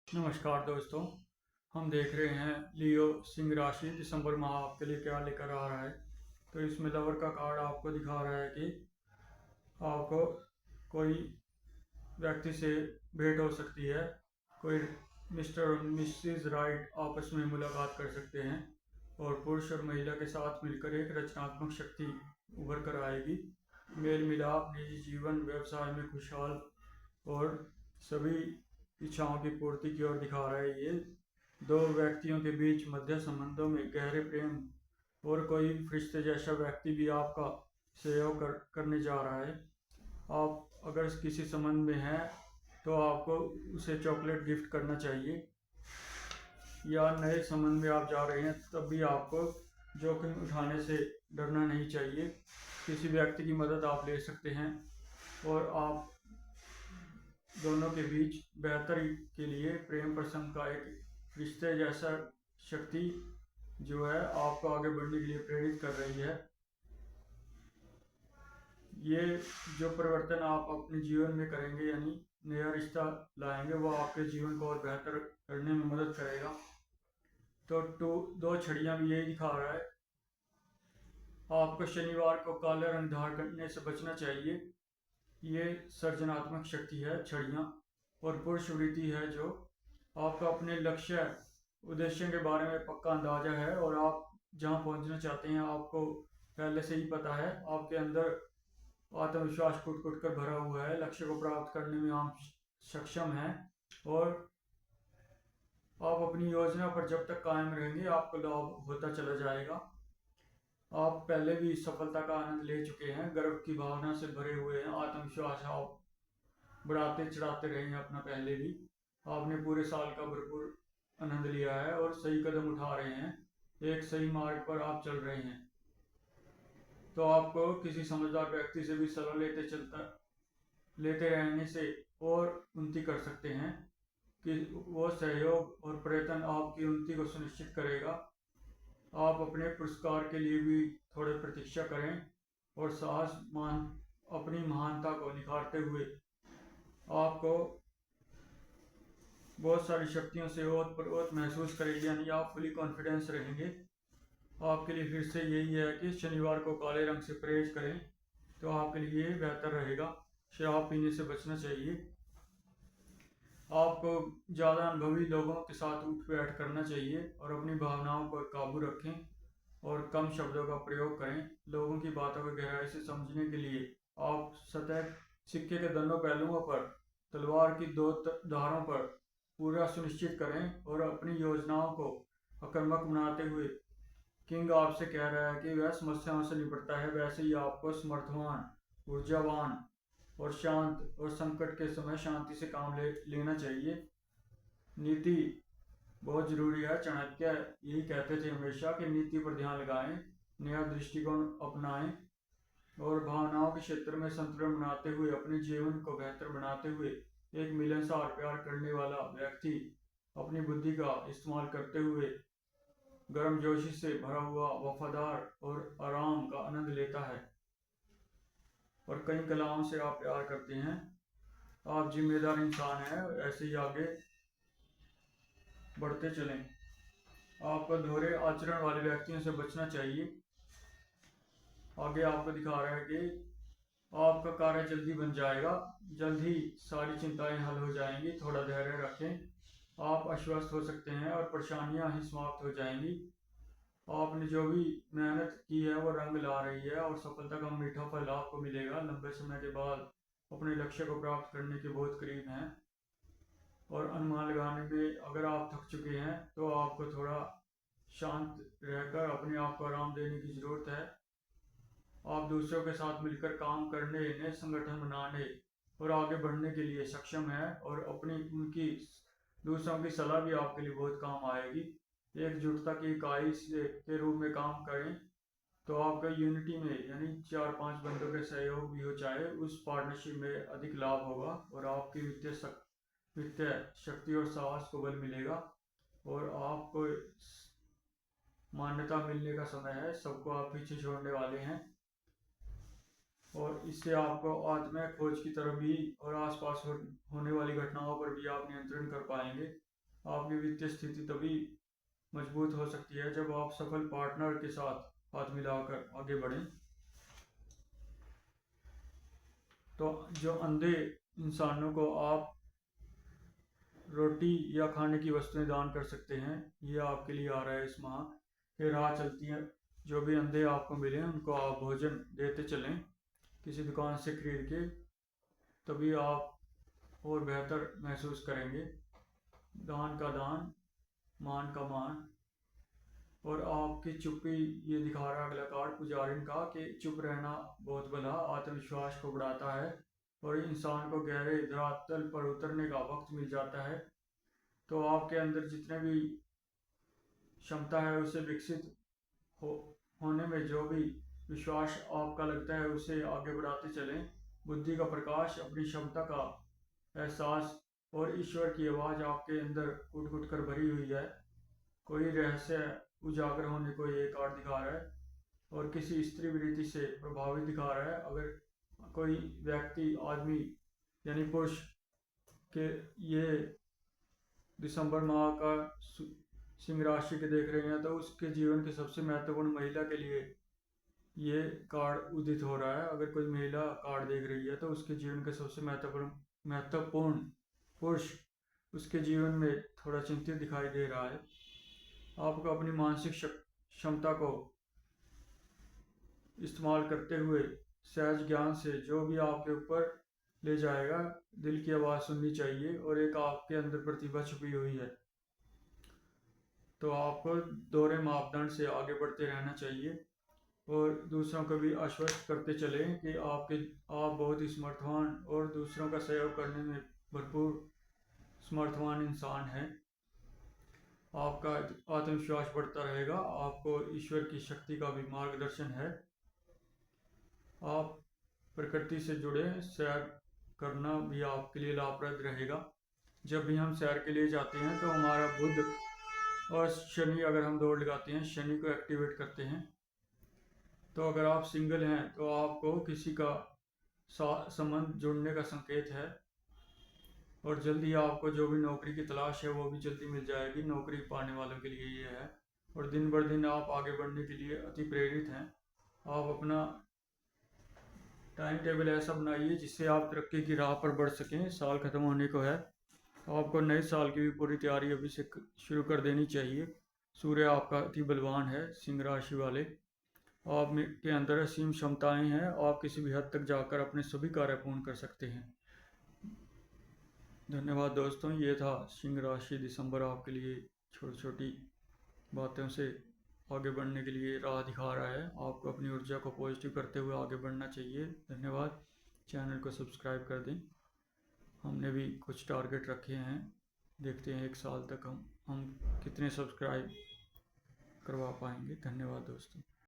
नमस्कार दोस्तों। हम देख रहे हैं लियो सिंह राशि दिसंबर माह आपके लिए क्या लेकर आ रहा है। तो इसमें लवर का कार्ड आपको दिखा रहा है कि आपको कोई व्यक्ति से भेंट हो सकती है। कोई मिस्टर और मिसेस राइट आपस में मुलाकात कर सकते हैं और पुरुष और महिला के साथ मिलकर एक रचनात्मक शक्ति उभर कर आएगी। मेल मिलाप, निजी जीवन, व्यवसाय में खुशहाल और सभी इच्छाओं की पूर्ति की ओर दिखा रहा है। ये दो व्यक्तियों के बीच मध्य संबंधों में गहरे प्रेम और कोई फरिश्ते जैसा व्यक्ति भी आपका सहयोग करने जा रहा है। आप अगर किसी संबंध में हैं तो आपको उसे चॉकलेट गिफ्ट करना चाहिए, या नए संबंध में आप जा रहे हैं तब भी आपको जोखिम उठाने से डरना नहीं चाहिए। किसी व्यक्ति की मदद आप ले सकते हैं और आप दोनों के बीच बेहतरी के लिए प्रेम प्रसंग का एक रिश्ते जैसा शक्ति जो है आपको आगे बढ़ने के लिए प्रेरित कर रही है। ये जो परिवर्तन आप अपने जीवन में करेंगे, यानी नया रिश्ता लाएंगे, वो आपके जीवन को और बेहतर करने में मदद करेगा। तो दो छड़ियाँ भी यही दिखा रहा है। आपको शनिवार को काले रंग धारण करने से बचना चाहिए। ये सर्जनात्मक शक्ति है छड़ियाँ, और पुरुष वृत्ति है जो आपका अपने लक्ष्य उद्देश्य के बारे में पक्का अंदाजा है और आप जहाँ पहुँचना चाहते हैं आपको पहले से ही पता है। आपके अंदर आत्मविश्वास कुट कुट कर भरा हुआ है। लक्ष्य को प्राप्त करने में आप सक्षम हैं और आप अपनी योजना पर जब तक कायम रहेंगे आपको लाभ होता चला जाएगा। आप पहले भी सफलता का आनंद ले चुके हैं, गर्व की भावना से भरे हुए हैं, आत्मविश्वास आप बढ़ाते चढ़ाते रहे हैं अपना। पहले भी आपने पूरे साल का भरपूर आनंद लिया है और सही कदम उठा रहे हैं, एक सही मार्ग पर आप चल रहे हैं। तो आपको किसी समझदार व्यक्ति से भी सलाह लेते रहने से और उन्नति कर सकते हैं कि वो सहयोग और प्रयत्न आपकी उन्नति को सुनिश्चित करेगा। आप अपने पुरस्कार के लिए भी थोड़े प्रतीक्षा करें और अपनी महानता को निखारते हुए आपको बहुत सारी शक्तियों से ओत महसूस करेगी, यानी आप फुली कॉन्फिडेंस रहेंगे। आपके लिए फिर से यही है कि शनिवार को काले रंग से परहेज करें तो आपके लिए बेहतर रहेगा। शराब पीने से बचना चाहिए। आपको ज़्यादा अनुभवी लोगों के साथ उठ बैठ करना चाहिए और अपनी भावनाओं पर काबू रखें और कम शब्दों का प्रयोग करें। लोगों की बातों को गहराई से समझने के लिए आप सतह सिक्के के दोनों पहलुओं पर तलवार की दो धारों पर पूरा सुनिश्चित करें और अपनी योजनाओं को आक्रामक बनाते हुए किंग आपसे कह रहा है कि वह समस्याओं से निपटता है, वैसे ही आपको समर्थवान, ऊर्जावान और शांत और संकट के समय शांति से काम लेना चाहिए। नीति बहुत जरूरी है। चाणक्य यही कहते थे हमेशा कि नीति पर ध्यान लगाएं, नया दृष्टिकोण अपनाएं और भावनाओं के क्षेत्र में संतुलन बनाते हुए अपने जीवन को बेहतर बनाते हुए एक मिलनसार प्यार करने वाला व्यक्ति अपनी बुद्धि का इस्तेमाल करते हुए गर्मजोशी से भरा हुआ, वफादार और आराम का आनंद लेता है। और कई कलाओं से आप प्यार करते हैं। आप जिम्मेदार इंसान हैं, ऐसे ही आगे बढ़ते चलें। आपको दोहरे आचरण वाले व्यक्तियों से बचना चाहिए। आगे आपको दिखा रहा है कि आपका कार्य जल्दी बन जाएगा, जल्द ही सारी चिंताएं हल हो जाएंगी। थोड़ा धैर्य रखें। आप आश्वस्त हो सकते हैं और परेशानियां ही समाप्त हो जाएंगी। आपने जो भी मेहनत की है वो रंग ला रही है और सफलता का मीठा फल आपको मिलेगा। लंबे समय के बाद अपने लक्ष्य को प्राप्त करने के बहुत करीब हैं और अनुमान लगाने में अगर आप थक चुके हैं तो आपको थोड़ा शांत रहकर अपने आप को आराम देने की ज़रूरत है। आप दूसरों के साथ मिलकर काम करने, नए संगठन बनाने और आगे बढ़ने के लिए सक्षम हैं और उनकी दूसरों की सलाह भी आपके लिए बहुत काम आएगी। एकजुटता की इकाई के रूप में काम करें तो आपका यूनिटी में, यानी 4-5 बंदों के सहयोग भी हो चाहे, उस पार्टनरशिप में अधिक लाभ होगा और आपकी वित्तीय शक्ति और साहस को बल मिलेगा और आपको मान्यता मिलने का समय है। सबको आप पीछे छोड़ने वाले हैं और इससे आपको आत्म खोज की तरफ भी और आसपास होने वाली घटनाओं पर भी आप नियंत्रण कर पाएंगे। आपकी वित्तीय स्थिति तभी मजबूत हो सकती है जब आप सफल पार्टनर के साथ हाथ मिलाकर आगे बढ़ें। तो जो अंधे इंसानों को आप रोटी या खाने की वस्तुएं दान कर सकते हैं, ये आपके लिए आ रहा है इस माह। फिर राह चलती है, जो भी अंधे आपको मिले उनको आप भोजन देते चलें किसी दुकान से खरीद के, तभी आप और बेहतर महसूस करेंगे। दान का दान, मान का मान। और आपकी चुप्पी, ये दिखा रहा है अगला कार्ड पुजारिन का, कि चुप रहना बहुत भला आत्मविश्वास को बढ़ाता है और इंसान को गहरे धरातल पर उतरने का वक्त मिल जाता है। तो आपके अंदर जितने भी क्षमता है उसे विकसित होने में जो भी विश्वास आपका लगता है उसे आगे बढ़ाते चलें। बुद्धि का प्रकाश, अपनी क्षमता का एहसास और ईश्वर की आवाज़ आपके अंदर उठ उठ कर भरी हुई है। कोई रहस्य उजागर होने को ये कार्ड दिखा रहा है और किसी स्त्री वृत्ति से प्रभावित दिखा रहा है। अगर कोई व्यक्ति, आदमी यानी पुरुष के ये दिसंबर माह का सिंह राशि के देख रहे हैं, तो उसके जीवन के सबसे महत्वपूर्ण महिला के लिए ये कार्ड उदित हो रहा है। अगर कोई महिला कार्ड देख रही है तो उसके जीवन का सबसे महत्वपूर्ण पुरुष उसके जीवन में थोड़ा चिंतित दिखाई दे रहा है। आपको अपनी मानसिक क्षमता को इस्तेमाल करते हुए सहज ज्ञान से जो भी आपके ऊपर ले जाएगा, दिल की आवाज़ सुननी चाहिए। और एक आपके अंदर प्रतिभा छुपी हुई है, तो आपको दोहरे मापदंड से आगे बढ़ते रहना चाहिए और दूसरों को भी आश्वस्त करते चलें कि आप बहुत ही समर्थवान और दूसरों का सहयोग करने में भरपूर समर्थवान इंसान हैं। आपका आत्मविश्वास बढ़ता रहेगा, आपको ईश्वर की शक्ति का भी मार्गदर्शन है। आप प्रकृति से जुड़े, सैर करना भी आपके लिए लाभप्रद रहेगा। जब भी हम सैर के लिए जाते हैं तो हमारा बुध और शनि, अगर हम दौड़ लगाते हैं, शनि को एक्टिवेट करते हैं। तो अगर आप सिंगल हैं तो आपको किसी का संबंध जुड़ने का संकेत है और जल्दी आपको जो भी नौकरी की तलाश है वो भी जल्दी मिल जाएगी। नौकरी पाने वालों के लिए ये है और दिन बर दिन आप आगे बढ़ने के लिए अति प्रेरित हैं। आप अपना टाइम टेबल ऐसा बनाइए जिससे आप तरक्की की राह पर बढ़ सकें। साल ख़त्म होने को है तो आपको नए साल की भी पूरी तैयारी अभी से शुरू कर देनी चाहिए। सूर्य आपका अति बलवान है, सिंह राशि वाले। आप के अंदर असीम क्षमताएं हैं, आप किसी भी हद तक जाकर अपने सभी कार्य पूर्ण कर सकते हैं। धन्यवाद दोस्तों, ये था सिंह राशि दिसंबर आपके लिए छोटी छोटी बातों से आगे बढ़ने के लिए राह दिखा रहा है। आपको अपनी ऊर्जा को पॉजिटिव करते हुए आगे बढ़ना चाहिए। धन्यवाद। चैनल को सब्सक्राइब कर दें। हमने भी कुछ टारगेट रखे हैं, देखते हैं 1 साल तक हम कितने सब्सक्राइब करवा पाएंगे। धन्यवाद दोस्तों।